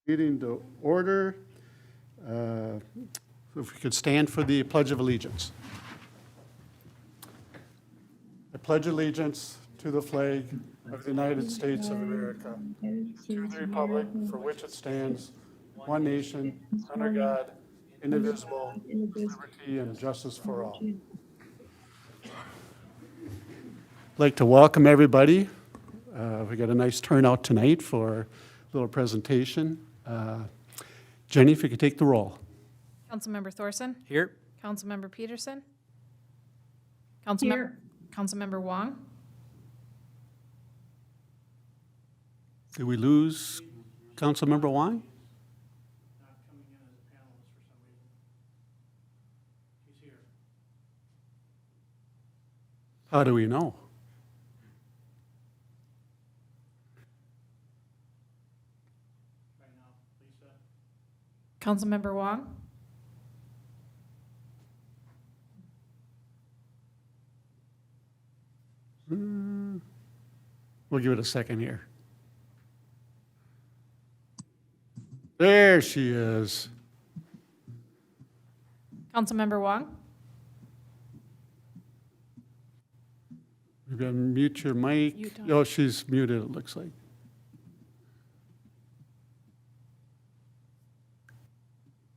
Meeting to order. If we could stand for the Pledge of Allegiance. I pledge allegiance to the flag of the United States of America, to the republic for which it stands, one nation, under God, indivisible, with liberty and justice for all. I'd like to welcome everybody. We got a nice turnout tonight for a little presentation. Jenny, if you could take the roll. Councilmember Thorson? Here. Councilmember Peterson? Here. Councilmember Wong? Did we lose Councilmember Wong? Not coming in as a panelist for some reason. He's here. How do we know? Right now, Lisa. Councilmember Wong? We'll give it a second here. There she is. Councilmember Wong? You gotta mute your mic. You don't. Oh, she's muted, it looks like.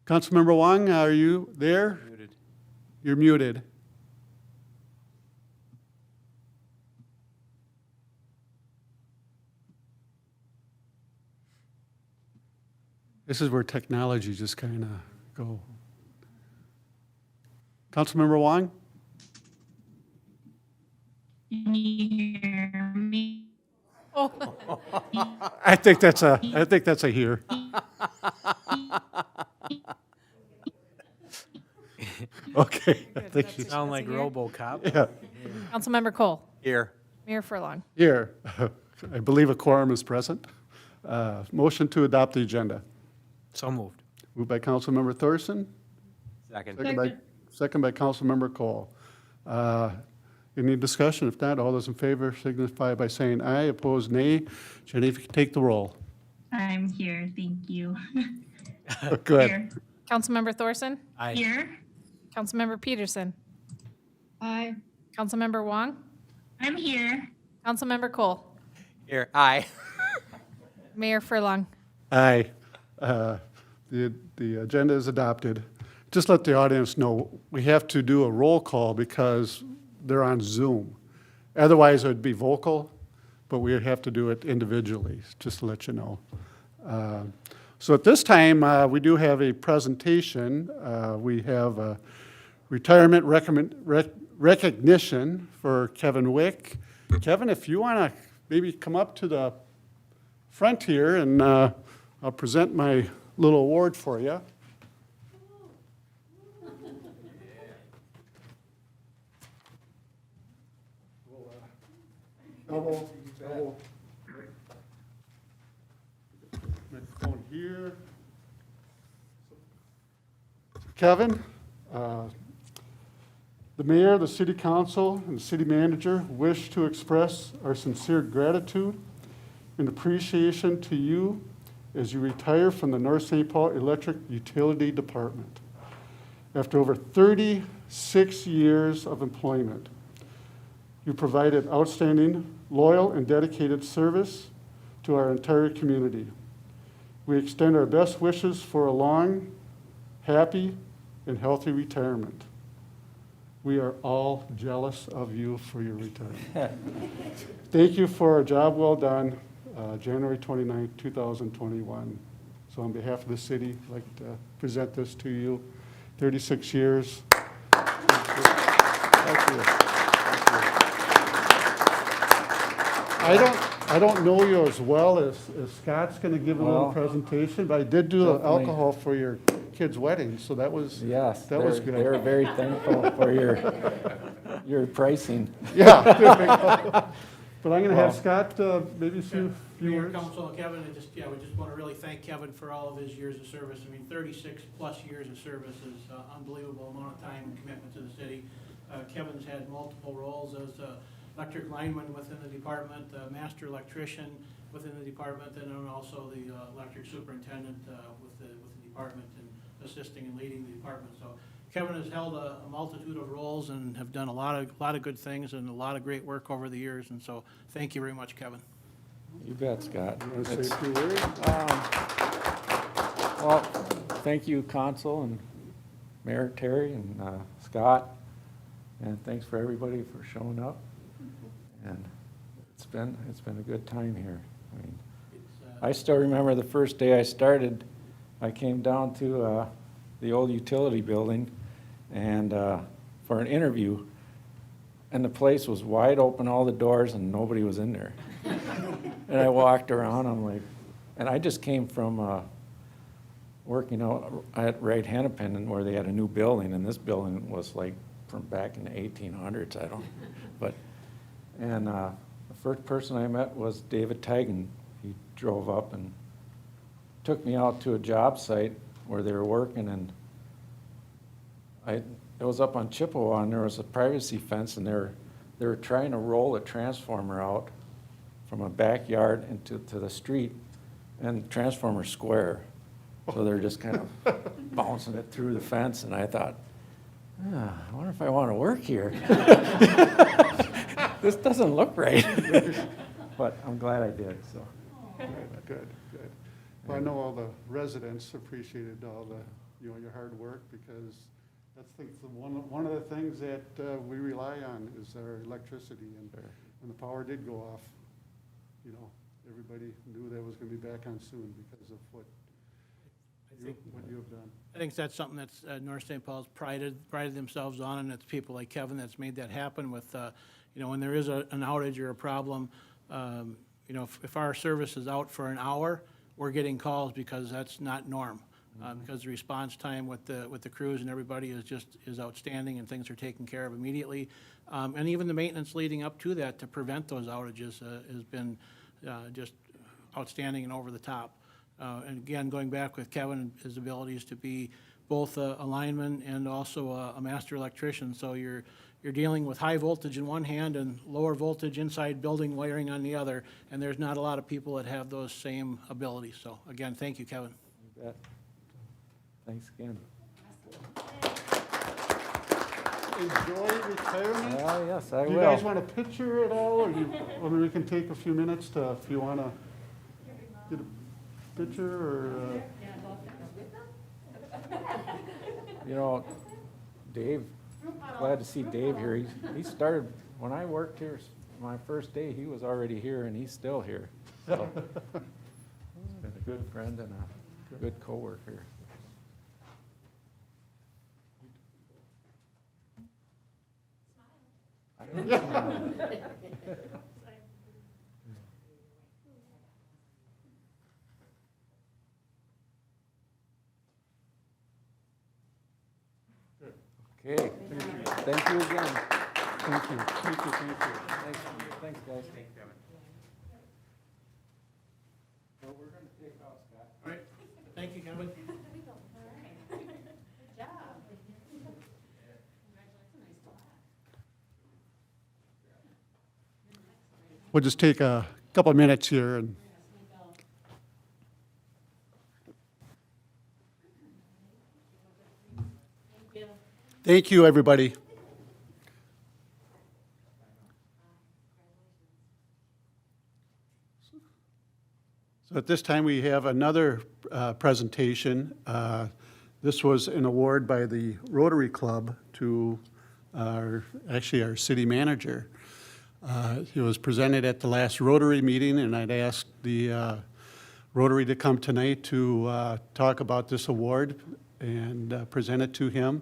Councilmember Wong, are you there? Muted. You're muted. This is where technology just kind of go. Councilmember Wong? Can you hear me? Oh, I think that's a here. Okay, thank you. Sound like RoboCop. Yeah, Councilmember Cole? Here. Mayor Furlong? here. I believe a quorum is present. Motion to adopt the agenda. So moved. Moved by Councilmember Thorson, Second. second by Councilmember Cole. Any discussion? If not, all those in favor signify by saying aye. Opposed, nay. Jenny, if you could take the roll. I'm here, thank you. Go ahead. Here. Councilmember Thorson? Aye. Here. Councilmember Peterson? Aye. Councilmember Wong? I'm here. Councilmember Cole? Here. Aye. Mayor Furlong? Aye. The agenda is adopted. Just let the audience know, we have to do a roll call because they're on Zoom. Otherwise, it would be vocal, but we have to do it individually, just to let you know. So at this time, we do have a presentation. We have a retirement recognition for Kevin Wick. Kevin, if you want to maybe come up to the front here, and I'll present my little award for you. Double. Microphone here. Kevin, the mayor, the city council, and the city manager wish to express our sincere gratitude and appreciation to you as you retire from the North St. Paul Electric Utility Department. After over 36 years of employment, you provided outstanding, loyal, and dedicated service to our entire community. We extend our best wishes for a long, happy, and healthy retirement. We are all jealous of you for your retirement. Thank you for a job well done, January 29, 2021. So on behalf of the city, I'd like to present this to you. 36 years. Thank you. I don't know you as well as Scott's going to give a little Well, presentation, but I did do definitely. alcohol for your kid's wedding, so that was Yes, that was good. they were very thankful for your pricing. Yeah. But I'm going to have Scott maybe say a few Mayor, words. Council, Kevin, we just want to really thank Kevin for all of his years of service. I mean, 36 plus years of service is an unbelievable amount of time and commitment to the city. Kevin's had multiple roles as electric lineman within the department, master electrician, within the department, and then also the electric superintendent with the department and assisting and leading the department. So Kevin has held a multitude of roles and have done a lot of good things and a lot of great work over the years. And so thank you very much, Kevin. You bet, Scott. Want to say a few words? Well, thank you, Council and Mayor Terry and Scott, and thanks for everybody for showing up. And it's been a good time here. I mean, I still remember the first day I started. I came down to the old utility building and for an interview, and the place was wide open, all the doors, and nobody was in there. And I walked around, I'm like, and I just came from working out at Wright Hennepin, where they had a new building, and this building was like from back in the 1800s, I don't, but, and the first person I met was David Tigan. He drove up and took me out to a job site where they were working, and it was up on Chippewa, and there was a privacy fence, and they were trying to roll a transformer out from a backyard into the street, and the transformer's square. So they're just kind of bouncing it through the fence, and I thought, I wonder if I want to work here. This doesn't look right. But I'm glad I did, so. Good. Well, I know all the residents appreciated all the, your hard work, because that's one of the things that we rely on is our electricity. And when the power did go off, everybody knew that was going to be back on soon because of what you have done. I think that's something that's North St. Paul's prided themselves on, and it's people like Kevin that's made that happen with, when there is an outage or a problem, if our service is out for an hour, we're getting calls because that's not norm. Because the response time with the crews and everybody is outstanding, and things are taken care of immediately. And even the maintenance leading up to that to prevent those outages has been just outstanding and over the top. And again, going back with Kevin, his abilities to be both a lineman and also a master electrician. So you're dealing with high voltage in one hand and lower voltage inside building wiring on the other, and there's not a lot of people that have those same abilities. So again, thank you, Kevin. You bet. Thanks again. Enjoy retirement. Well, yes, I Do will. you guys want a picture at all, or we can take a few minutes to, if you want to get a picture, or? Dave, glad to see Dave here. He started, when I worked here, my first day, he was already here, and he's still here. So, he's been a good friend and a good coworker. Okay, thank you again. Thank you. Thanks, guys. Well, we're gonna take off, Scott. All right. Thank you, Kevin. We'll just take a couple of minutes here and. Thank you, everybody. So at this time, we have another presentation. This was an award by the Rotary Club to our city manager. It was presented at the last Rotary meeting, and I'd asked the Rotary to come tonight to talk about this award and present it to him.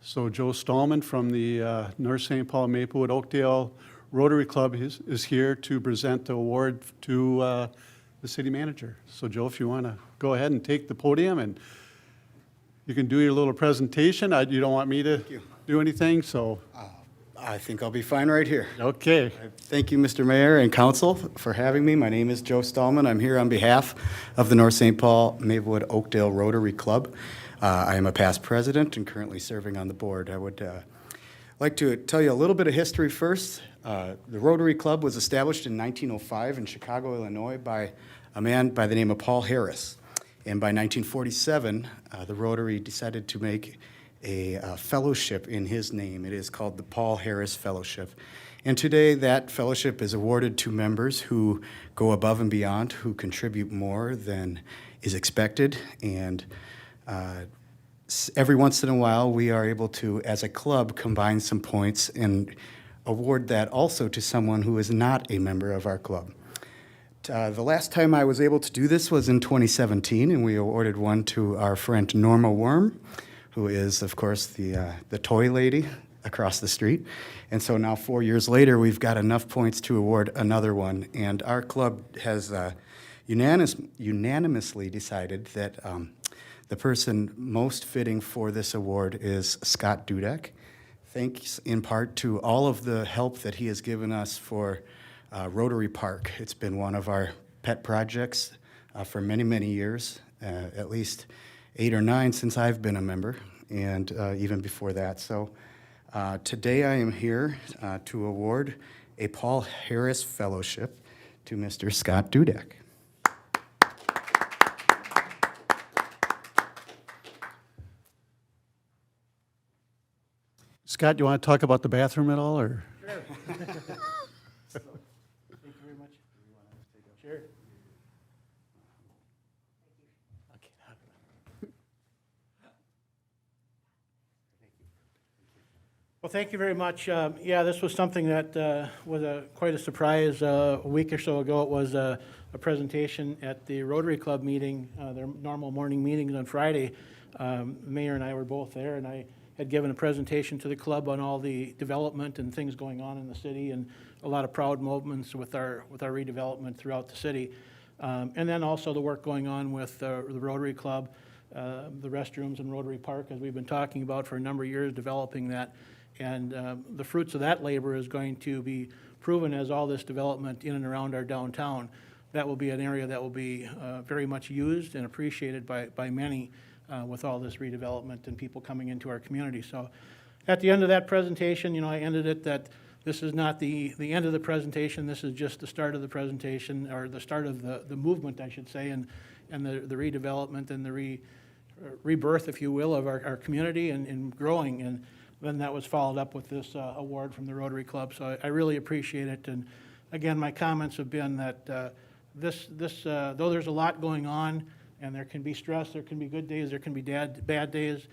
So Joe Stallman from the North St. Paul Maplewood Oakdale Rotary Club is here to present the award to the city manager. So Joe, if you want to go ahead and take the podium, and you can do your little presentation. You don't want me to do anything, so. I think I'll be fine right here. Okay. Thank you, Mr. Mayor and Council, for having me. My name is Joe Stallman. I'm here on behalf of the North St. Paul Maplewood Oakdale Rotary Club. I am a past president and currently serving on the board. I would I'd like to tell you a little bit of history first. The Rotary Club was established in 1905 in Chicago, Illinois by a man by the name of Paul Harris. And by 1947, the Rotary decided to make a fellowship in his name. It is called the Paul Harris Fellowship. And today that fellowship is awarded to members who go above and beyond, who contribute more than is expected. And every once in a while, we are able to, as a club, combine some points and award that also to someone who is not a member of our club. The last time I was able to do this was in 2017, and we awarded one to our friend Norma Worm, who is, of course, the toy lady across the street. And so now 4 years later, we've got enough points to award another one. And our club has unanimously decided that the person most fitting for this award is Scott Dudek. Thanks in part to all of the help that he has given us for Rotary Park. It's been one of our pet projects for many, many years, at least 8 or 9 since I've been a member, and even before that. So today I am here to award a Paul Harris Fellowship to Mr. Scott Dudek. Scott, you want to talk about the bathroom at all, or? Thank you very much. Sure. Well, thank you very much. Yeah, this was something that was quite a surprise. A week or so ago, it was a presentation at the Rotary Club meeting, their normal morning meetings on Friday. Mayor and I were both there, and I had given a presentation to the club on all the development and things going on in the city, and a lot of proud moments with our redevelopment throughout the city. And then also the work going on with the Rotary Club, the restrooms in Rotary Park, as we've been talking about for a number of years, developing that. And the fruits of that labor is going to be proven as all this development in and around our downtown. That will be an area that will be very much used and appreciated by many with all this redevelopment and people coming into our community. So at the end of that presentation, I ended it that this is not the end of the presentation. This is just the start of the presentation, or the start of the movement, I should say, and the redevelopment and the rebirth, if you will, of our community and growing. And then that was followed up with this award from the Rotary Club. So I really appreciate it. And again, my comments have been that though there's a lot going on, and there can be stress, there can be good days, there can be bad days,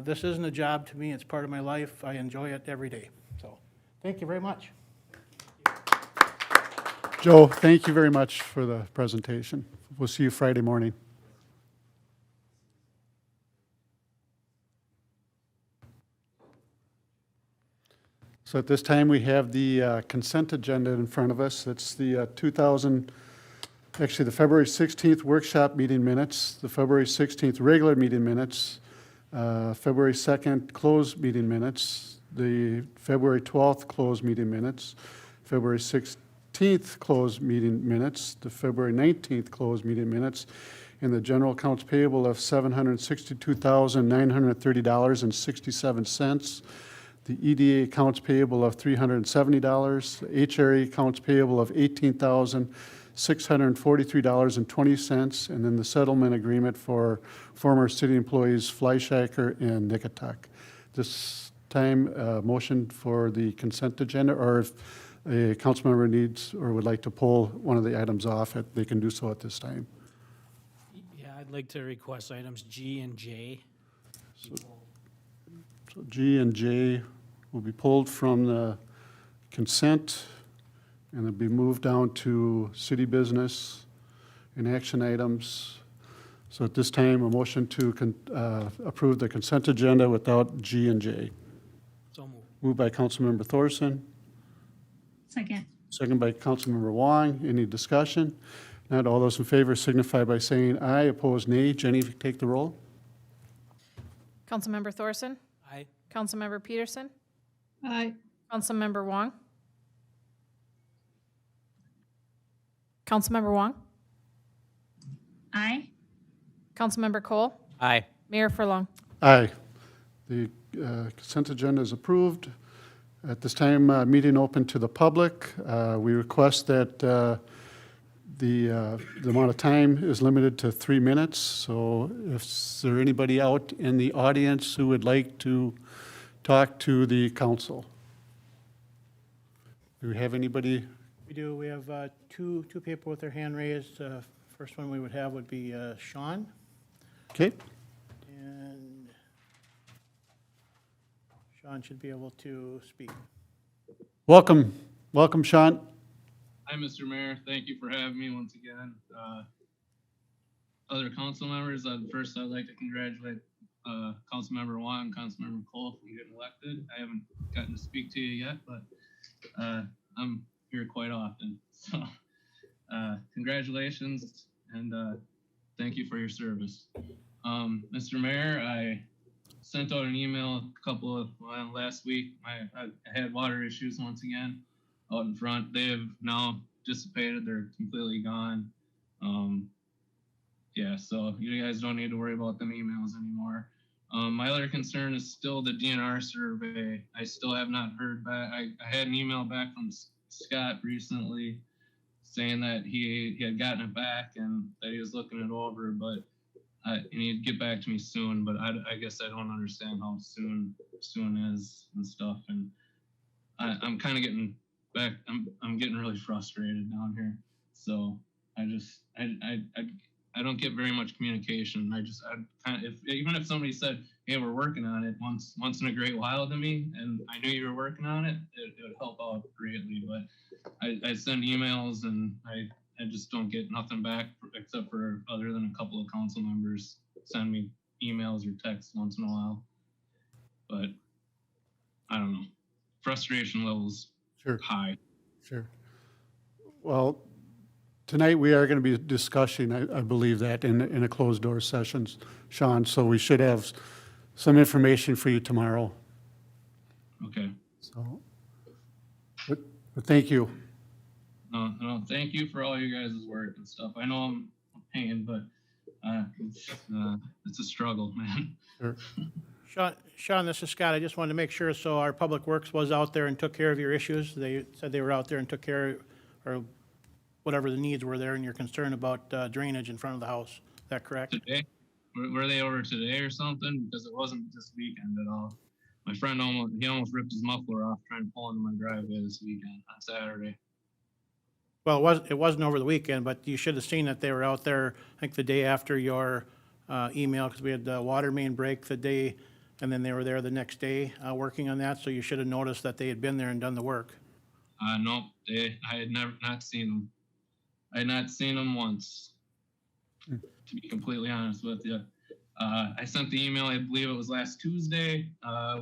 this isn't a job to me. It's part of my life. I enjoy it every day. So thank you very much. Joe, thank you very much for the presentation. We'll see you Friday morning. So at this time, we have the consent agenda in front of us. It's the the February 16th workshop meeting minutes, the February 16th regular meeting minutes, February 2nd closed meeting minutes, the February 12th closed meeting minutes, February 16th closed meeting minutes, the February 19th closed meeting minutes, and the general accounts payable of $762,930.67. The EDA accounts payable of $370, the HRA accounts payable of $18,643.20, and then the settlement agreement for former city employees Fleischacker and Nikitak. This time, motion for the consent agenda, or if a council member needs or would like to pull one of the items off, they can do so at this time. Yeah, I'd like to request items G and J. So G and J will be pulled from the consent, and they'll be moved down to city business and action items. So at this time, a motion to approve the consent agenda without G and J. So moved. Moved by Councilmember Thorson, Second. second by Councilmember Wong. Any discussion? Not all those in favor signify by saying aye. Opposed, nay. Jenny, take the roll. Councilmember Thorson, Aye. Councilmember Peterson, Aye. Councilmember Wong, Councilmember Wong, Aye. Councilmember Cole, Aye. Mayor Furlong. Aye. The consent agenda is approved. At this time, meeting open to the public. We request that the amount of time is limited to 3 minutes. So if there anybody out in the audience who would like to talk to the council? Do we have anybody? We do. We have two people with their hand raised. First one we would have would be Sean. Okay, And Sean should be able to speak. welcome. Welcome, Sean. Hi, Mr. Mayor. Thank you for having me once again. Other council members, first I'd like to congratulate Councilmember Wong and Councilmember Cole for getting elected. I haven't gotten to speak to you yet, but I'm here quite often. So congratulations and thank you for your service. Mr. Mayor, I sent out an email last week. I had water issues once again out in front. They have now dissipated. They're completely gone. Yeah, so you guys don't need to worry about them emails anymore. My other concern is still the DNR survey. I still have not heard back. I had an email back from Scott recently saying that he had gotten it back and that he was looking it over, but he'd get back to me soon. But I guess I don't understand how soon is and stuff. And I'm kind of getting back. I'm getting really frustrated down here. So I don't get very much communication. Even if somebody said, "Hey, we're working on it," once in a great while to me, and I knew you were working on it, it would help out greatly. But I send emails and I just don't get nothing back except for other than a couple of council members send me emails or texts once in a while. But I don't know. Frustration levels Sure. high. Sure. Well, tonight we are going to be discussing, I believe that, in a closed door session, Sean, so we should have some information for you tomorrow. Okay. So, but thank you. No, thank you for all you guys' work and stuff. I know I'm a pain, but it's a struggle, man. Sure. Sean, this is Scott. I just wanted to make sure, so our Public Works was out there and took care of your issues. They said they were out there and took care of, or whatever the needs were there, and you're concerned about drainage in front of the house. Is that correct? Today? Were they over today or something? Because it wasn't this weekend at all. My friend almost ripped his muffler off trying to pull into my driveway this weekend on Saturday. Well, it wasn't over the weekend, but you should have seen that they were out there, I think, the day after your email, because we had the water main break the day, and then they were there the next day working on that, so you should have noticed that they had been there and done the work. Nope, I had not seen them. I had not seen them once, to be completely honest with you. I sent the email, I believe it was last Tuesday.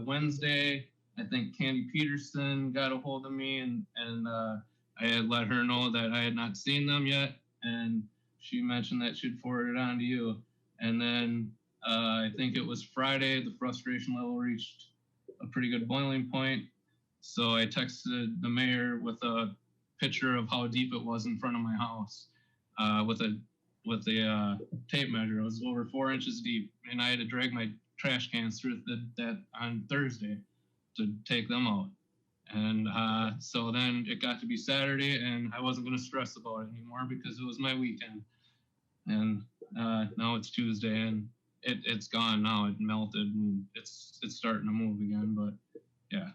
Wednesday, I think Candy Peterson got a hold of me and I had let her know that I had not seen them yet, and she mentioned that she'd forward it on to you. And then I think it was Friday, the frustration level reached a pretty good boiling point. So I texted the mayor with a picture of how deep it was in front of my house with a tape measure. It was over 4 inches deep, and I had to drag my trash cans through that on Thursday to take them out. And so then it got to be Saturday, and I wasn't going to stress about it anymore because it was my weekend. And now it's Tuesday, and it's gone now. It melted, and it's starting to move again. But yeah,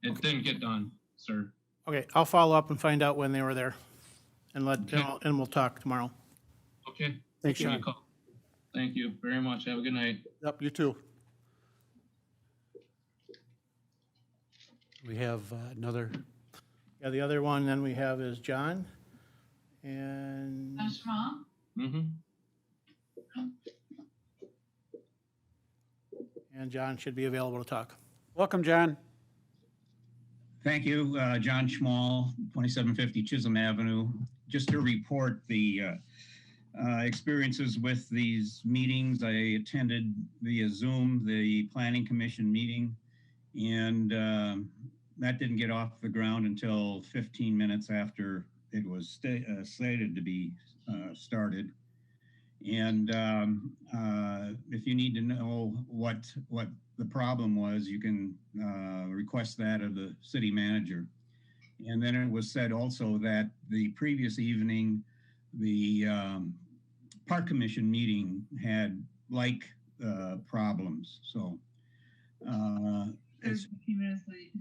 it didn't get done, sir. Okay, I'll follow up and find out when they were there, and and we'll talk tomorrow. Okay. Thanks, Give me a Sean. call. Thank you very much. Have a good night. Yep, you too. We have another, Yeah, the other one then we have is John, and That's wrong. Mm-hmm. John should be available to talk. welcome, John. Thank you, John Schmall, 2750 Chisholm Avenue. Just to report the experiences with these meetings, I attended via Zoom the Planning Commission meeting, and that didn't get off the ground until 15 minutes after it was slated to be started. And if you need to know what the problem was, you can request that of the city manager. And then it was said also that the previous evening, the Park Commission meeting had like problems. So There's a few minutes late.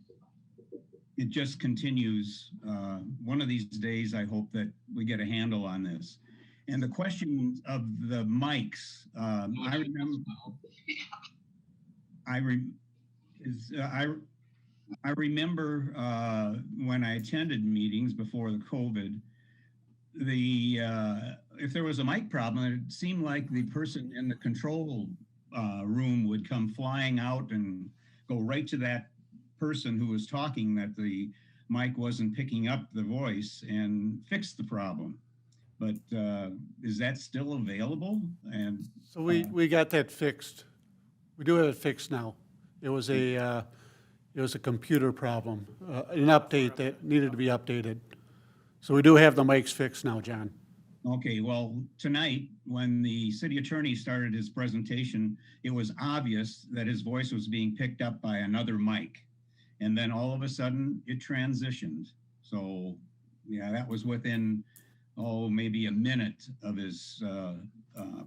it just continues. One of these days, I hope that we get a handle on this. And the question of the mics, I remember. I remember when I attended meetings before the COVID, if there was a mic problem, it seemed like the person in the control room would come flying out and go right to that person who was talking that the mic wasn't picking up the voice and fix the problem. But is that still available? And So we got that fixed. We do have it fixed now. It was a computer problem, an update that needed to be updated. So we do have the mics fixed now, John. Okay, well, tonight, when the city attorney started his presentation, it was obvious that his voice was being picked up by another mic. And then all of a sudden, it transitioned. So, yeah, that was within, maybe a minute of his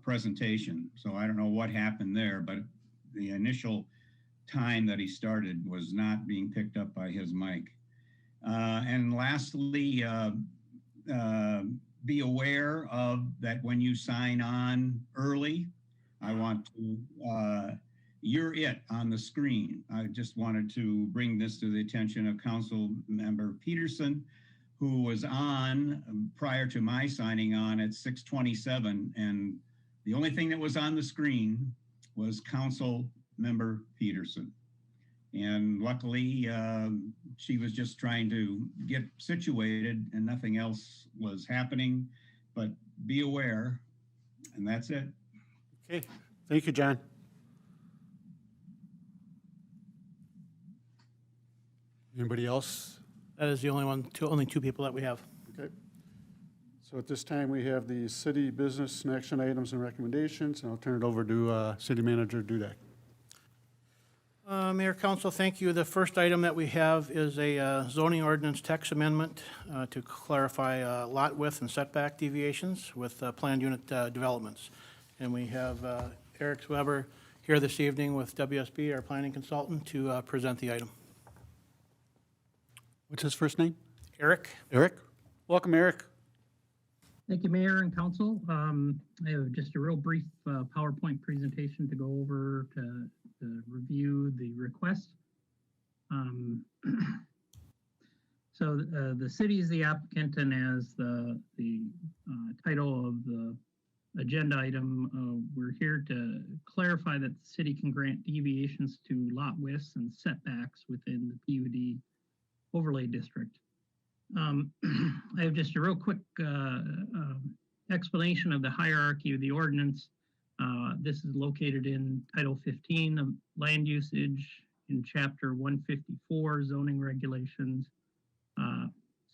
presentation. So I don't know what happened there, but the initial time that he started was not being picked up by his mic. And lastly, be aware of that when you sign on early. I want to, you're it on the screen. I just wanted to bring this to the attention of Council Member Peterson, who was on prior to my signing on at 6:27. And the only thing that was on the screen was Council Member Peterson. And luckily, she was just trying to get situated and nothing else was happening, but be aware, and that's it. Okay, thank you, John. Anybody else? That is the only two people that we have. Okay. So at this time, we have the city business and action items and recommendations, and I'll turn it over to City Manager Dudek. Mayor, Council, thank you. The first item that we have is a zoning ordinance text amendment to clarify lot width and setback deviations with planned unit developments. And we have Eric Weber here this evening with WSB, our planning consultant, to present the item. What's his first name? Eric? Eric? Welcome, Eric. Thank you, Mayor and Council. I have just a real brief PowerPoint presentation to go over to review the request. So the city is the applicant, and as the title of the agenda item, we're here to clarify that the city can grant deviations to lot widths and setbacks within the PUD overlay district. I have just a real quick explanation of the hierarchy of the ordinance. This is located in Title 15 of Land Usage in Chapter 154 Zoning Regulations,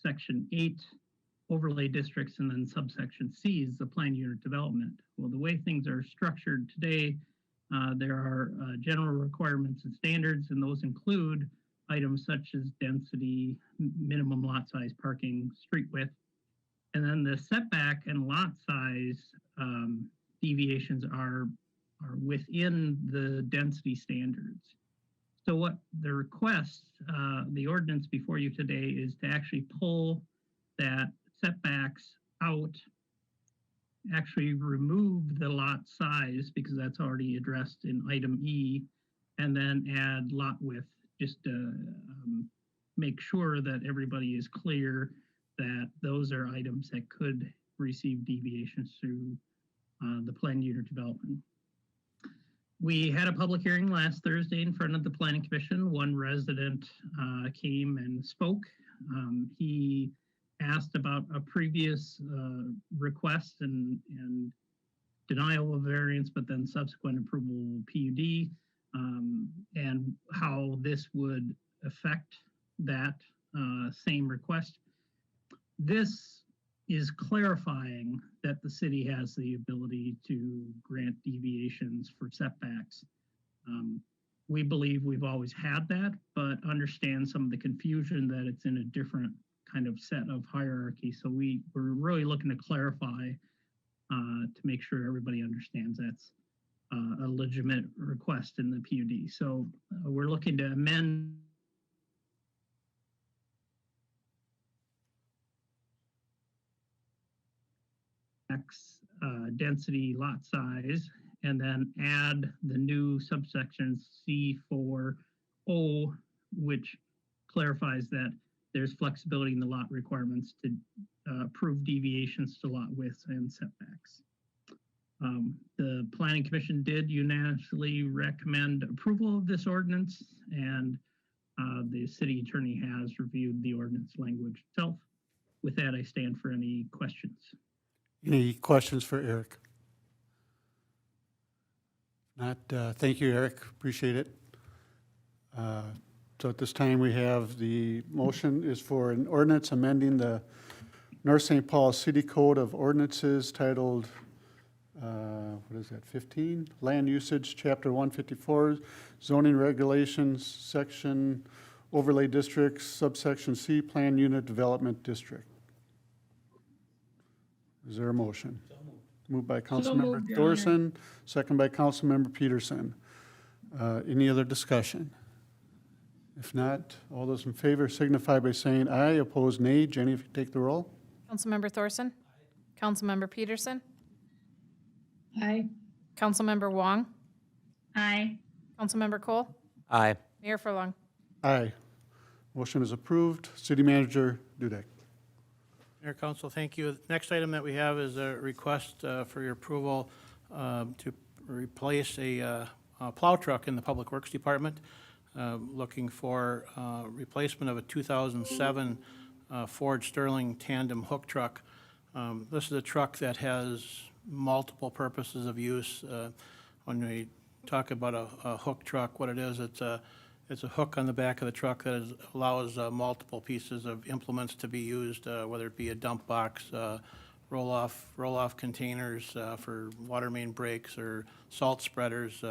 Section 8 Overlay Districts, and then subsection C is the Planned Unit Development. Well, the way things are structured today, there are general requirements and standards, and those include items such as density, minimum lot size, parking, street width, and then the setback and lot size deviations are within the density standards. So what the request, the ordinance before you today, is to actually pull that setbacks out, actually remove the lot size because that's already addressed in item E, and then add lot width, just to make sure that everybody is clear that those are items that could receive deviations through the planned unit development. We had a public hearing last Thursday in front of the Planning Commission. One resident came and spoke. He asked about a previous request and denial of variance, but then subsequent approval of PUD, and how this would affect that same request. This is clarifying that the city has the ability to grant deviations for setbacks. We believe we've always had that, but understand some of the confusion that it's in a different kind of set of hierarchy. So we're really looking to clarify to make sure everybody understands that's a legitimate request in the PUD. So we're looking to amend density lot size, and then add the new subsection C4O, which clarifies that there's flexibility in the lot requirements to approve deviations to lot widths and setbacks. The Planning Commission did unanimously recommend approval of this ordinance, and the city attorney has reviewed the ordinance language itself. With that, I stand for any questions. Any questions for Eric? Not, thank you, Eric, appreciate it. So at this time, we have the motion is for an ordinance amending the North St. Paul City Code of Ordinances titled, what is that, 15? Land Usage, Chapter 154, Zoning Regulations, Section Overlay Districts, Subsection C, Plan Unit Development District. Is there a motion? Moved by Councilmember Thorson, second by Councilmember Peterson. Any other discussion? If not, all those in favor signify by saying aye. Opposed, nay. Jenny, if you take the roll. Councilmember Thorson? Councilmember Peterson? Aye. Councilmember Wong? Aye. Councilmember Cole? Aye. Mayor Furlong? Aye. Motion is approved. City Manager Dudek. Mayor, Council, thank you. Next item that we have is a request for your approval to replace a plow truck in the Public Works Department. Looking for replacement of a 2007 Ford Sterling tandem hook truck. This is a truck that has multiple purposes of use. When we talk about a hook truck, what it is, it's a hook on the back of the truck that allows multiple pieces of implements to be used, whether it be a dump box, roll-off containers for water main breaks or salt spreaders,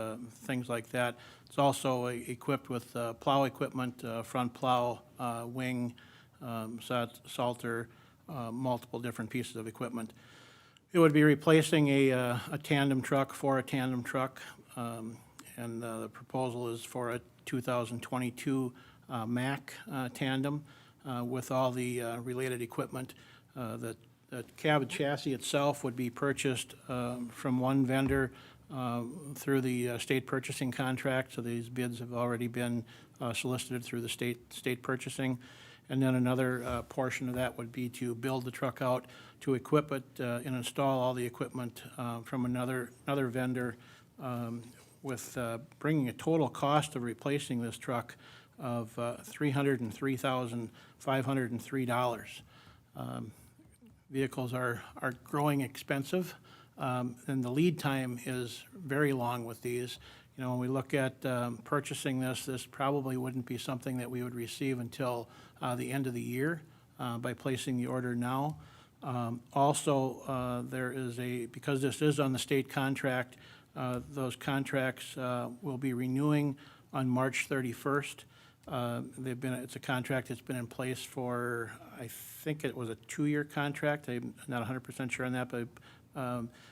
things like that. It's also equipped with plow equipment, front plow, wing, salter, multiple different pieces of equipment. It would be replacing a tandem truck for a tandem truck, and the proposal is for a 2022 Mack tandem with all the related equipment. The cab chassis itself would be purchased from one vendor through the state purchasing contract, so these bids have already been solicited through the state purchasing. And then another portion of that would be to build the truck out, to equip it and install all the equipment from another vendor, with bringing a total cost of replacing this truck of $303,503. Vehicles are growing expensive, and the lead time is very long with these. You know, when we look at purchasing this probably wouldn't be something that we would receive until the end of the year by placing the order now. Also, there is because this is on the state contract, those contracts will be renewing on March 31st. It's a contract that's been in place for, I think it was a 2-year contract. I'm not 100% sure on that,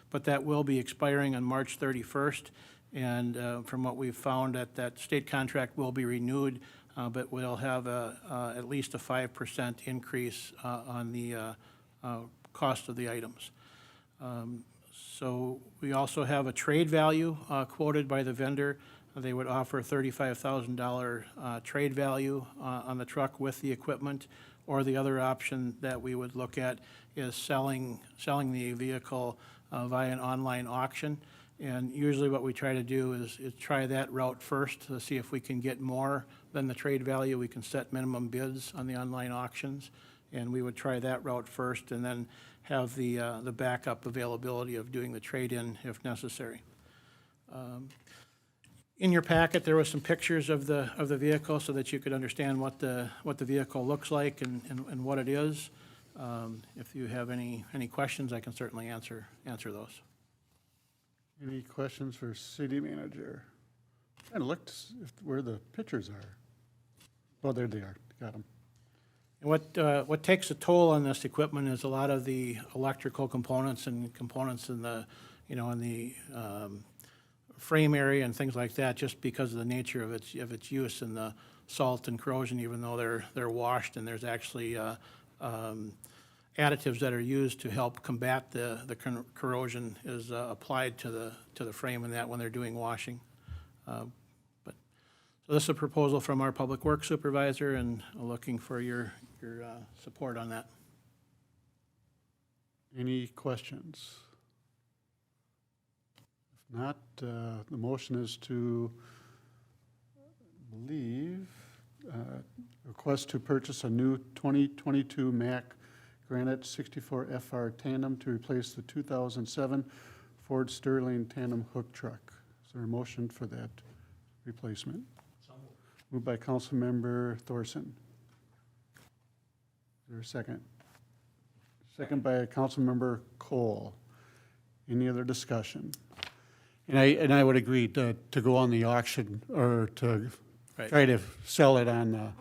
but that will be expiring on March 31st. And from what we've found, that state contract will be renewed, but we'll have at least a 5% increase on the cost of the items. So we also have a trade value quoted by the vendor. They would offer a $35,000 trade value on the truck with the equipment, or the other option that we would look at is selling the vehicle via an online auction. And usually what we try to do is try that route first to see if we can get more than the trade value. We can set minimum bids on the online auctions, and we would try that route first and then have the backup availability of doing the trade-in if necessary. In your packet, there were some pictures of the vehicle so that you could understand what the vehicle looks like and what it is. If you have any questions, I can certainly answer those. Any questions for city manager? I looked where the pictures are. Oh, there they are. Got them. And what takes a toll on this equipment is a lot of the electrical components and components in the, in the frame area and things like that, just because of the nature of its use and the salt and corrosion, even though they're washed, and there's actually additives that are used to help combat the corrosion is applied to the frame and that when they're doing washing. So this is a proposal from our Public Works Supervisor, and looking for your support on that. Any questions? If not, the motion is to request to purchase a new 2022 Mack Granite 64 FR tandem to replace the 2007 Ford Sterling tandem hook truck. Is there a motion for that replacement? Moved by Councilmember Thorson. Is there a second? Second by Councilmember Cole. Any other discussion? And I would agree to go on the auction, or to Right. try to sell it on the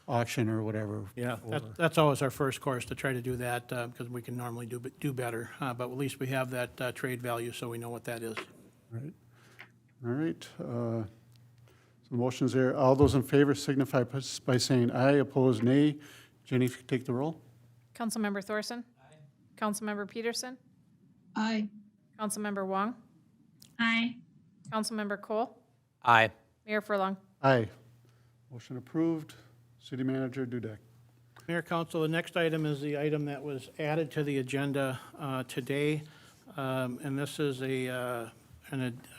auction or whatever. Yeah, or- that's always our first course, to try to do that, because we can normally do better. But at least we have that trade value, so we know what that is. Right. All right. So the motion's there. All those in favor signify by saying aye. Opposed, nay. Jenny, if you could take the roll. Councilmember Thorson? Aye. Councilmember Peterson? Aye. Councilmember Wong? Aye. Councilmember Cole? Aye. Mayor Furlong? Aye. Motion approved. City Manager Dudek. Mayor, Council, the next item is the item that was added to the agenda today, and this is a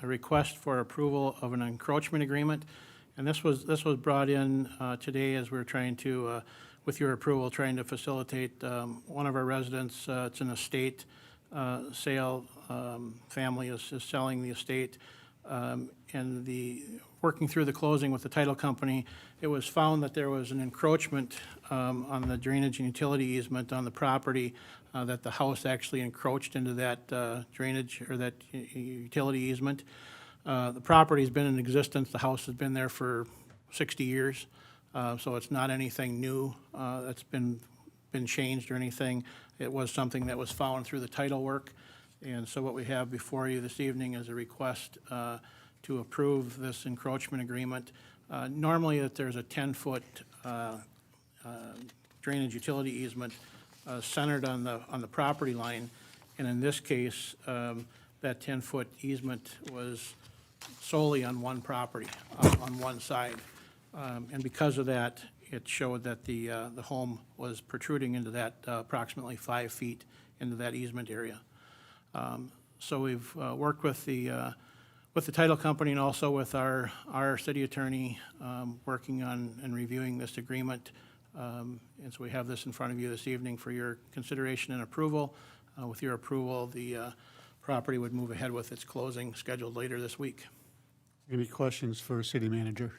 request for approval of an encroachment agreement. And this was brought in today as we're trying to, with your approval, trying to facilitate one of our residents. It's an estate sale. Family is selling the estate, and working through the closing with the title company, it was found that there was an encroachment on the drainage and utility easement on the property, that the house actually encroached into that drainage or that utility easement. The property's been in existence. The house has been there for 60 years, so it's not anything new that's been changed or anything. It was something that was found through the title work. And so what we have before you this evening is a request to approve this encroachment agreement. Normally, that there's a 10-foot drainage utility easement centered on the property line, and in this case, that 10-foot easement was solely on one property, on one side. And because of that, it showed that the home was protruding into that approximately 5 feet into that easement area. So we've worked with the title company and also with our city attorney, working on and reviewing this agreement. And so we have this in front of you this evening for your consideration and approval. With your approval, the property would move ahead with its closing scheduled later this week. Any questions for City Manager?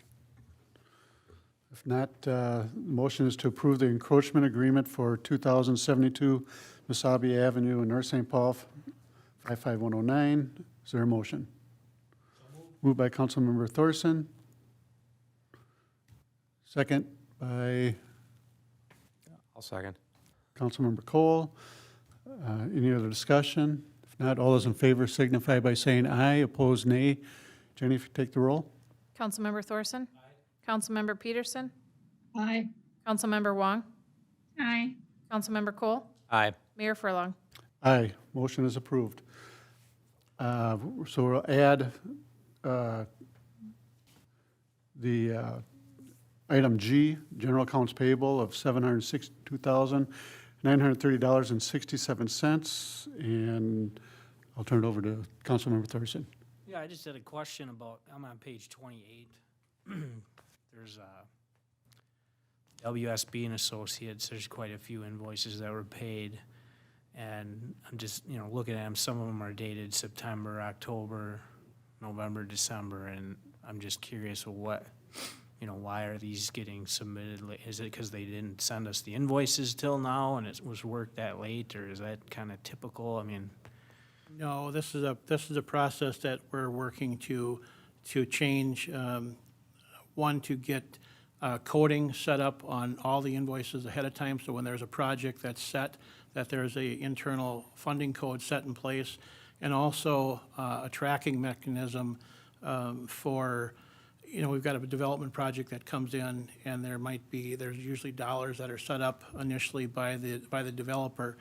If not, the motion is to approve the encroachment agreement for 2072 Mesabi Avenue in North St. Paul, 55109. Is there a motion? Moved by Councilmember Thorson. Second by I'll second. Councilmember Cole. Any other discussion? If not, all those in favor signify by saying aye. Opposed, nay. Jenny, if you take the roll. Councilmember Thorson? Aye. Councilmember Peterson? Aye. Councilmember Wong? Aye. Councilmember Cole? Aye. Mayor Furlong? Aye. Motion is approved. So we'll add the item G, general accounts payable of $762,930.67, and I'll turn it over to Councilmember Thurston. Yeah, I just had a question about, I'm on page 28. There's WSB and Associates, there's quite a few invoices that were paid. And I'm just, looking at them, some of them are dated September, October, November, December, and I'm just curious of what why are these getting submitted late? Is it because they didn't send us the invoices till now and it was worked that late, or is that kind of typical? I mean, No, this is a process that we're working to change. One, to get coding set up on all the invoices ahead of time, so when there's a project that's set, that there's a internal funding code set in place, and also a tracking mechanism for, we've got a development project that comes in, and there's usually dollars that are set up initially by the developer,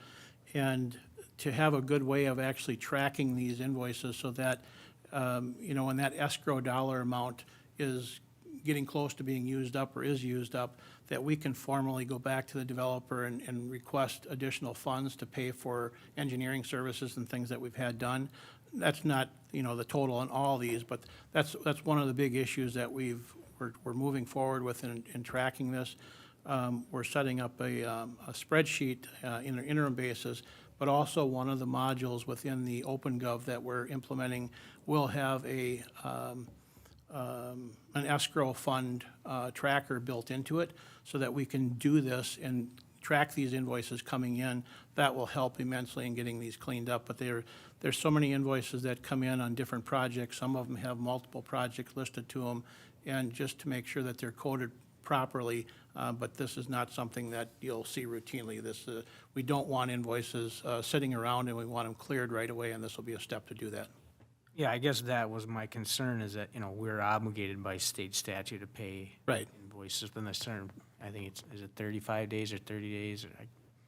and to have a good way of actually tracking these invoices so that, when that escrow dollar amount is getting close to being used up or is used up, that we can formally go back to the developer and request additional funds to pay for engineering services and things that we've had done. That's not, the total on all these, but that's one of the big issues that we're moving forward with in tracking this. We're setting up a spreadsheet in an interim basis, but also one of the modules within the OpenGov that we're implementing will have an escrow fund tracker built into it, so that we can do this and track these invoices coming in. That will help immensely in getting these cleaned up. But there's so many invoices that come in on different projects. Some of them have multiple projects listed to them, and just to make sure that they're coded properly. But this is not something that you'll see routinely. We don't want invoices sitting around, and we want them cleared right away, and this will be a step to do that. yeah, I guess that was my concern, is that, we're obligated by state statute to pay Right. invoices within a certain, I think is it 35 days or 30 days?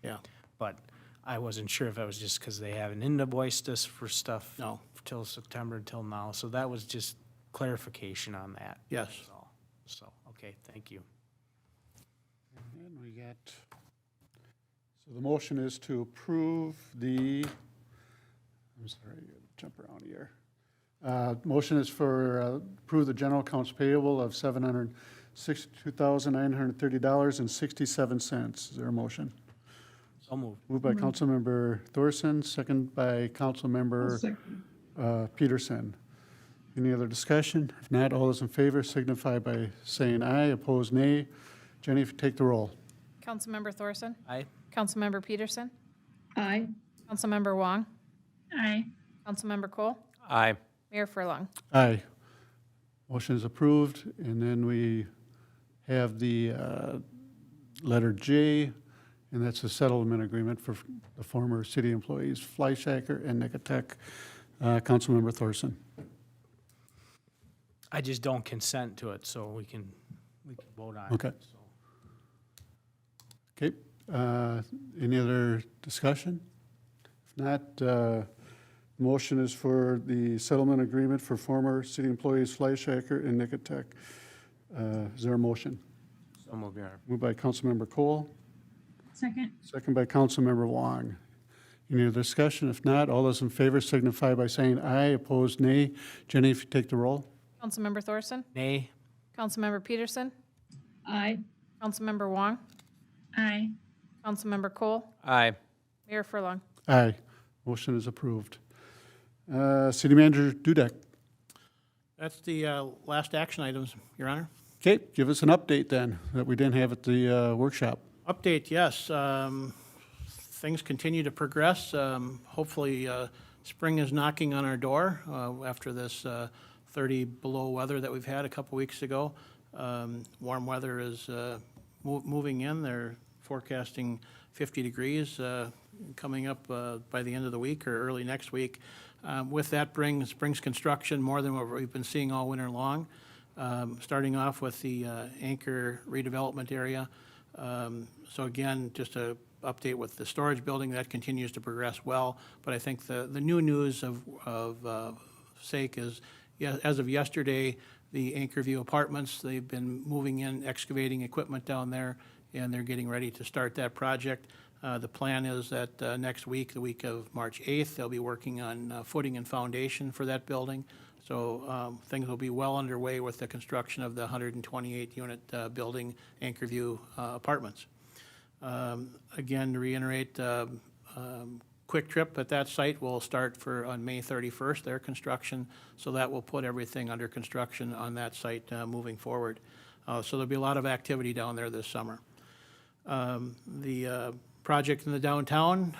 Yeah. But I wasn't sure if that was just because they haven't invoiced us for stuff. No. Till September, till now. So that was just clarification on that. Yes. That's all. So, okay, thank you. And we got, so the motion is to approve I'm sorry, I gotta jump around here. Motion is for approve the general accounts payable of $762,930.67. Is there a motion? So moved. Moved by Councilmember Thorson, second by Councilmember Second. Peterson. Any other discussion? If not, all those in favor signify by saying aye. Opposed, nay. Jenny, if you take the roll. Councilmember Thorson? Aye. Councilmember Peterson? Aye. Councilmember Wong? Aye. Councilmember Cole? Aye. Mayor Furlong? Aye. Motion is approved. And then we have the letter J, and that's a settlement agreement for the former city employees, Fleischacker and Nicotech. Councilmember Thorson. I just don't consent to it, so we can vote on it. Okay. So. Okay. Any other discussion? If not, motion is for the settlement agreement for former city employees Fleischacker and Nicotech. Is there a motion? So moved, Your Honor. Moved by Councilmember Cole, Second. second by Councilmember Wong. Any other discussion? If not, all those in favor signify by saying aye. Opposed, nay. Jenny, if you take the roll. Councilmember Thorson? Nay. Councilmember Peterson? Aye. Councilmember Wong? Aye. Councilmember Cole? Aye. Mayor Furlong? Aye. Motion is approved. City Manager Dudek. That's the last action items, Your Honor. Okay, give us an update then, that we didn't have at the workshop. Update, yes. Things continue to progress. Hopefully, spring is knocking on our door after this 30 below weather that we've had a couple weeks ago. Warm weather is moving in. They're forecasting 50 degrees coming up by the end of the week or early next week. With that brings construction more than what we've been seeing all winter long. Starting off with the Anchor redevelopment area. So again, just a update with the storage building, that continues to progress well. But I think the new news of sake is, yeah, as of yesterday, the Anchor View Apartments, they've been moving in, excavating equipment down there, and they're getting ready to start that project. The plan is that next week, the week of March 8th, they'll be working on footing and foundation for that building. So things will be well underway with the construction of the 128-unit building, Anchor View Apartments. Again, to reiterate, Quick Trip at that site will start on May 31st, their construction. So that will put everything under construction on that site moving forward. So there'll be a lot of activity down there this summer. The project in the downtown,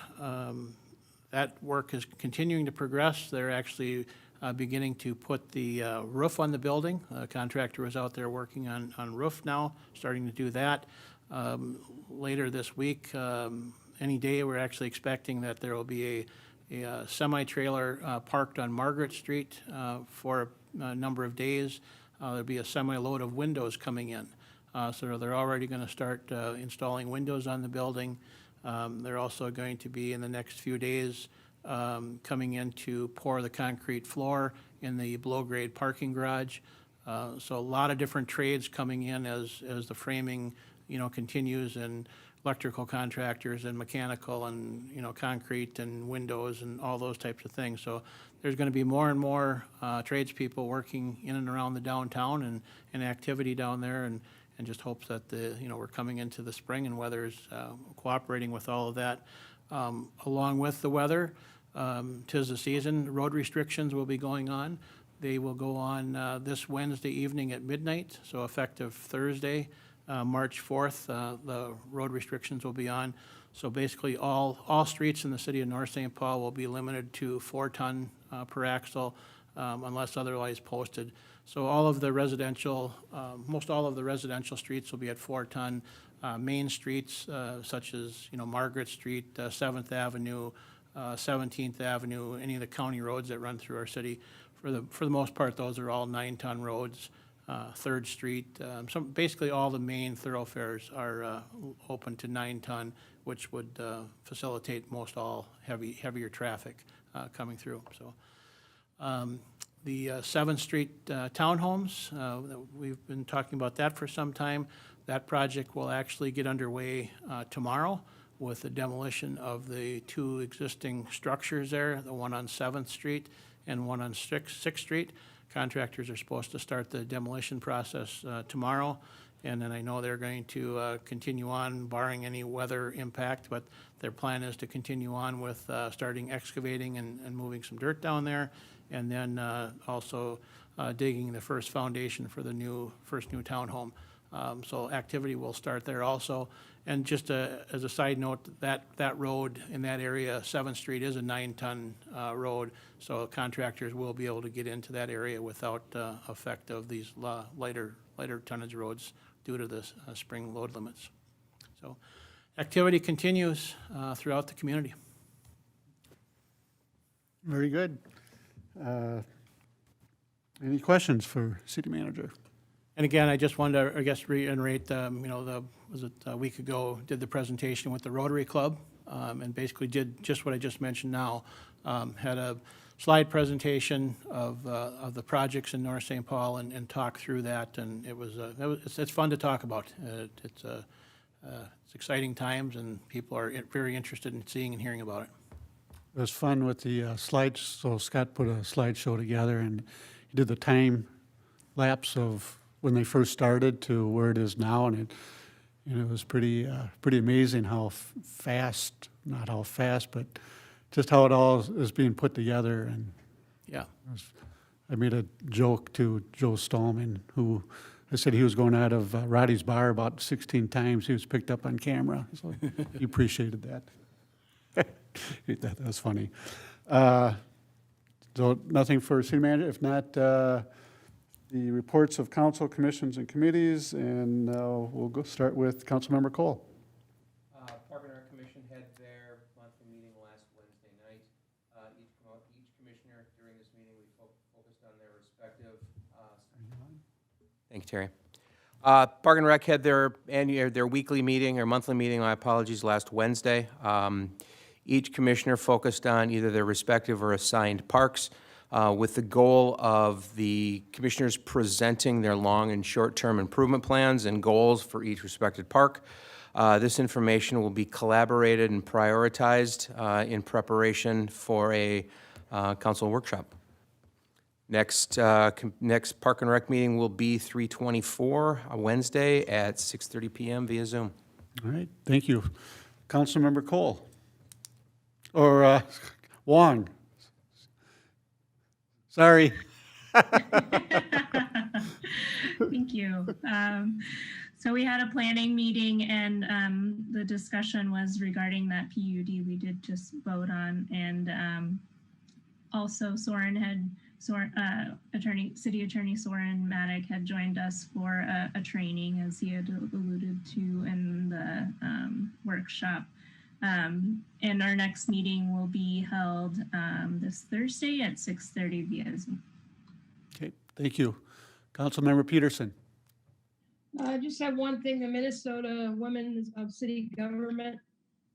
that work is continuing to progress. They're actually beginning to put the roof on the building. Contractor is out there working on roof now, starting to do that. Later this week, any day, we're actually expecting that there will be a semi-trailer parked on Margaret Street for a number of days. There'll be a semi-load of windows coming in. So they're already going to start installing windows on the building. They're also going to be, in the next few days, coming in to pour the concrete floor in the below-grade parking garage. So a lot of different trades coming in as the framing, continues, and electrical contractors and mechanical and, concrete and windows and all those types of things. So there's going to be more and more tradespeople working in and around the downtown and activity down there, and just hopes that we're coming into the spring and weather's cooperating with all of that. Along with the weather, 'tis the season, road restrictions will be going on. They will go on this Wednesday evening at midnight, so effective Thursday, March 4th, the road restrictions will be on. So basically, all streets in the city of North St. Paul will be limited to 4-ton per axle, unless otherwise posted. So all of the residential, most all of the residential streets will be at 4-ton. Main streets, such as, Margaret Street, 7th Avenue, 17th Avenue, any of the county roads that run through our city, for the most part, those are all 9-ton roads. 3rd Street, basically all the main thoroughfares are open to 9-ton, which would facilitate most all heavier traffic coming through. So the 7th Street townhomes, we've been talking about that for some time. That project will actually get underway tomorrow with the demolition of the 2 existing structures there, the one on 7th Street and one on 6th Street. Contractors are supposed to start the demolition process tomorrow, and then I know they're going to continue on barring any weather impact, but their plan is to continue on with starting excavating and moving some dirt down there, and then also digging the first foundation for the first new townhome. So activity will start there also. And just as a side note, that road in that area, 7th Street, is a 9-ton road, so contractors will be able to get into that area without effect of these lighter tonnage roads due to the spring load limits. So activity continues throughout the community. Very good. Any questions for city manager? And again, I just wanted to, reiterate, was it a week ago, did the presentation with the Rotary Club, and basically did just what I just mentioned now. Had a slide presentation of the projects in North St. Paul and talk through that, and it's fun to talk about. It's exciting times, and people are very interested in seeing and hearing about it. It was fun with the slides. So Scott put a slideshow together, and he did the time lapse of when they first started to where it is now, and it was pretty amazing how fast, not how fast, but just how it all is being put together. And Yeah. I made a joke to Joe Stallman, who I said he was going out of Roddy's bar about 16 times. He was picked up on camera, so he appreciated that. That was funny. So nothing for city manager. If not, the reports of council, commissions, and committees, and we'll start with Councilmember Cole. Park and Rec Commission had their monthly meeting last Wednesday night. Each commissioner during this meeting, we focused on their respective. Thank you, Terry. Park and Rec had their weekly meeting or monthly meeting, my apologies, last Wednesday. Each commissioner focused on either their respective or assigned parks, with the goal of the commissioners presenting their long and short-term improvement plans and goals for each respected park. This information will be collaborated and prioritized in preparation for a council workshop. Next Park and Rec meeting will be 3/24, a Wednesday at 6:30 p.m. via Zoom. All right, thank you. Councilmember Cole. Or Wong. Sorry. Thank you. you. So we had a planning meeting, and the discussion was regarding that PUD we did just vote on, and also City Attorney Soren Maddock had joined us for a training, as he had alluded to in the workshop. And our next meeting will be held this Thursday at 6:30 via Zoom. Okay, thank you. Councilmember Peterson. I just have one thing. The Minnesota Women of City Government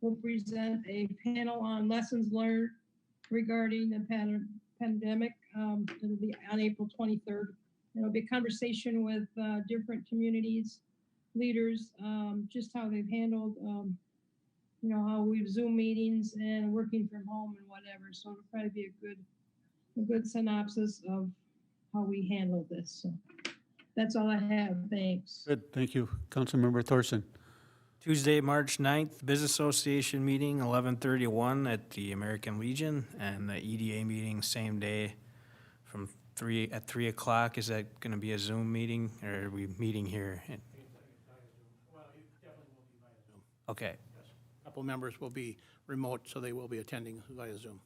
will present a panel on lessons learned regarding the pandemic. It'll be on April 23rd. It'll be a conversation with different communities, leaders, just how they've handled, how we've Zoom meetings and working from home and whatever. So it'll probably be a good synopsis of how we handle this. So that's all I have. Thanks. Good, thank you. Councilmember Thorson. Tuesday, March 9th, Business Association meeting, 11:31 at the American Legion, and the EDA meeting same day from 3 o'clock. Is that going to be a Zoom meeting, or are we meeting here? Well, it definitely will be via Zoom. Okay. Yes. A couple members will be remote, so they will be attending via Zoom.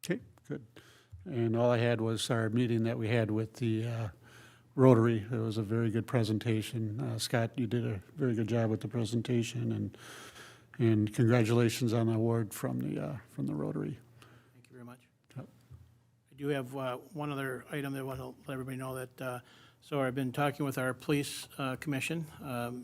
Okay, good. And all I had was our meeting that we had with the Rotary. It was a very good presentation. Scott, you did a very good job with the presentation, and congratulations on the award from the Rotary. Thank you very much. Yep. I do have one other item that I want to let everybody know that, so I've been talking with our police commission,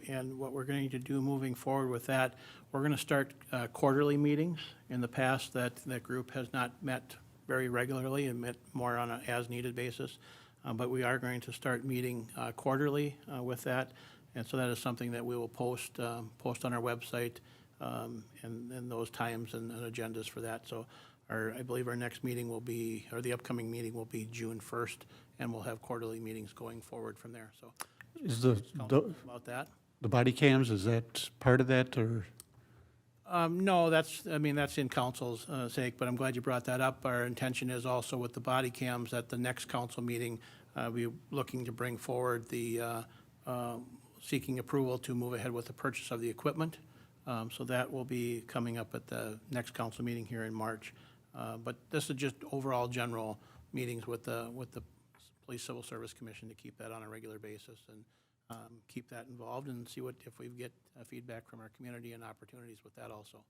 and what we're going to do moving forward with that, we're going to start quarterly meetings. In the past, that group has not met very regularly and met more on an as-needed basis. But we are going to start meeting quarterly with that, and so that is something that we will post on our website, and those times and agendas for that. So I believe our next meeting will be, or the upcoming meeting will be June 1st, and we'll have quarterly meetings going forward from there. So Is about that. the body cams, is that part of that, or? No, that's in council's sake, but I'm glad you brought that up. Our intention is also with the body cams at the next council meeting, we're looking to bring forward the seeking approval to move ahead with the purchase of the equipment. So that will be coming up at the next council meeting here in March. But this is just overall general meetings with the Police Civil Service Commission to keep that on a regular basis and keep that involved and see if we get feedback from our community and opportunities with that also.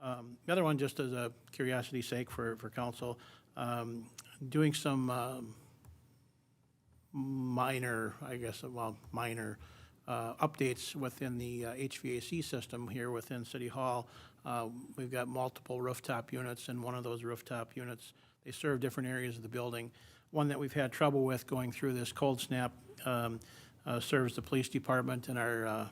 The other one, just as a curiosity's sake for council, doing some minor updates within the HVAC system here within City Hall. We've got multiple rooftop units, and one of those rooftop units, they serve different areas of the building. One that we've had trouble with going through this cold snap serves the police department and our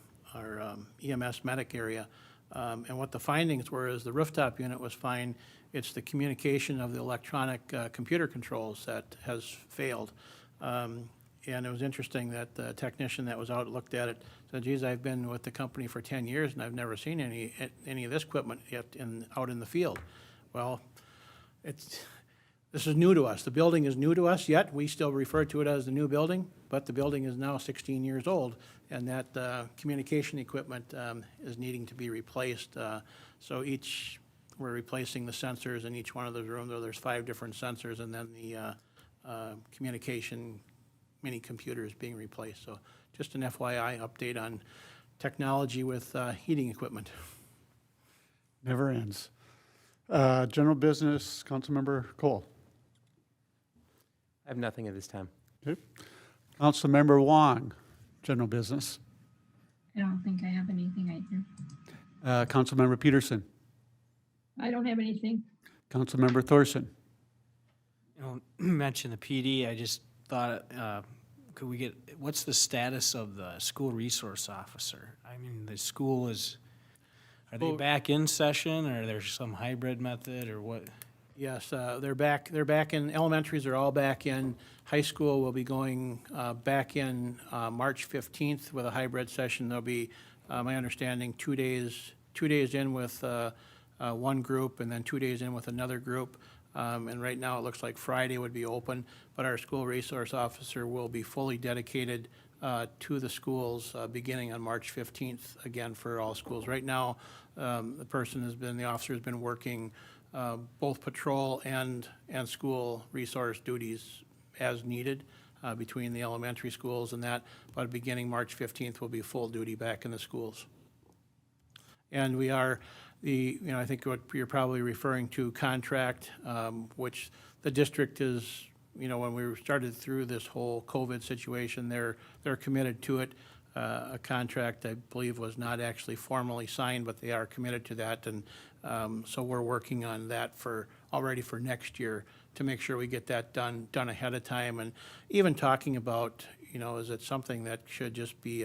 EMS medic area. And what the findings were is the rooftop unit was fine. It's the communication of the electronic computer controls that has failed. And it was interesting that the technician that was out looked at it, said, geez, I've been with the company for 10 years and I've never seen any of this equipment yet out in the field. Well, this is new to us. The building is new to us, yet we still refer to it as the new building, but the building is now 16 years old, and that communication equipment is needing to be replaced. So we're replacing the sensors in each one of those rooms. There's 5 different sensors, and then the communication mini computers being replaced. So just an FYI update on technology with heating equipment. Never ends. General business, Councilmember Cole. I have nothing at this time. Okay. Councilmember Wong, general business. I don't think I have anything either. Councilmember Peterson. I don't have anything. Councilmember Thorson. You mentioned the PD. I just thought, could we get, what's the status of the school resource officer? I mean, the school are they back in session, or there's some hybrid method, or what? Yes, they're back. They're back in. Elementaries are all back in. High school will be going back in March 15th with a hybrid session. There'll be, my understanding, 2 days in with one group, and then 2 days in with another group. And right now, it looks like Friday would be open, but our school resource officer will be fully dedicated to the schools beginning on March 15th, again, for all schools. Right now, the officer has been working both patrol and school resource duties as needed between the elementary schools and that, but beginning March 15th will be full duty back in the schools. And we are, I think what you're probably referring to, contract, which the district is, when we started through this whole COVID situation, they're committed to it. A contract, I believe, was not actually formally signed, but they are committed to that. And so we're working on that already for next year to make sure we get that done ahead of time. And even talking about, is it something that should just be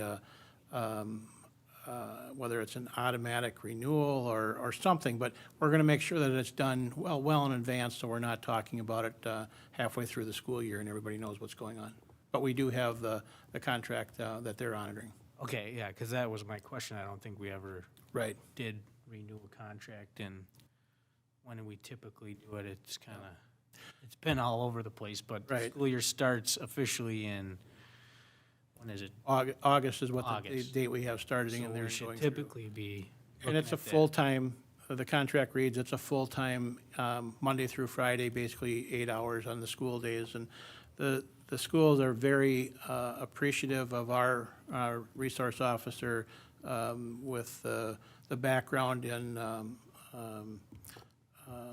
whether it's an automatic renewal or something, but we're going to make sure that it's done well in advance, so we're not talking about it halfway through the school year and everybody knows what's going on. But we do have the contract that they're honoring. Okay, yeah, because that was my question. I don't think we ever Right. did renew a contract, and when we typically do it, it's kind of, it's been all over the place, but the Right. school year starts officially in, when is it? August is what the August. date we have starting So in there. we and should going through. typically be And it's a looking at that. full-time, the contract reads, it's a full-time, Monday through Friday, basically 8 hours on the school days. And the schools are very appreciative of our resource officer with the background in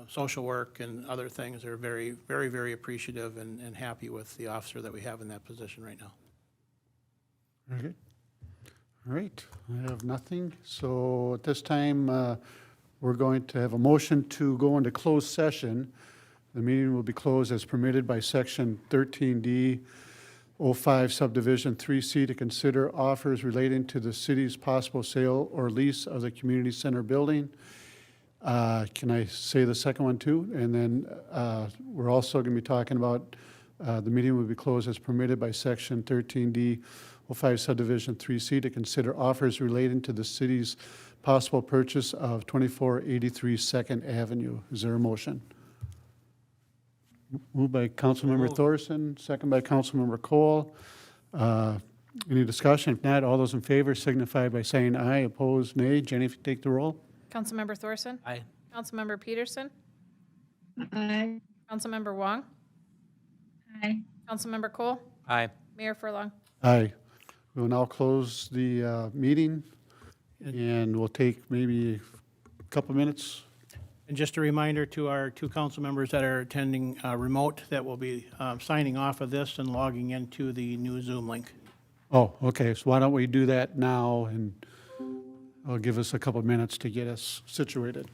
social work and other things. They're very, very, very appreciative and happy with the officer that we have in that position right now. Very good. All right, I have nothing. So at this time, we're going to have a motion to go into closed session. The meeting will be closed as permitted by Section 13D 05 Subdivision 3C to consider offers relating to the city's possible sale or lease of the community center building. Can I say the second one too? And then we're also going to be talking about the meeting will be closed as permitted by Section 13D 05 Subdivision 3C to consider offers relating to the city's possible purchase of 2483 Second Avenue. Is there a motion? Moved by Councilmember Moved. Thorson, second by Councilmember Cole. Any discussion? If not, all those in favor signify by saying aye. Opposed, nay. Jenny, if you take the roll. Councilmember Thorson? Aye. Councilmember Peterson? Aye. Councilmember Wong? Aye. Councilmember Cole? Aye. Mayor Furlong? Aye. We will now close the meeting, and we'll take maybe a couple minutes. And just a reminder to our two council members that are attending remote that will be signing off of this and logging into the new Zoom link. Oh, okay, so why don't we do that now, and it'll give us a couple minutes to get us situated.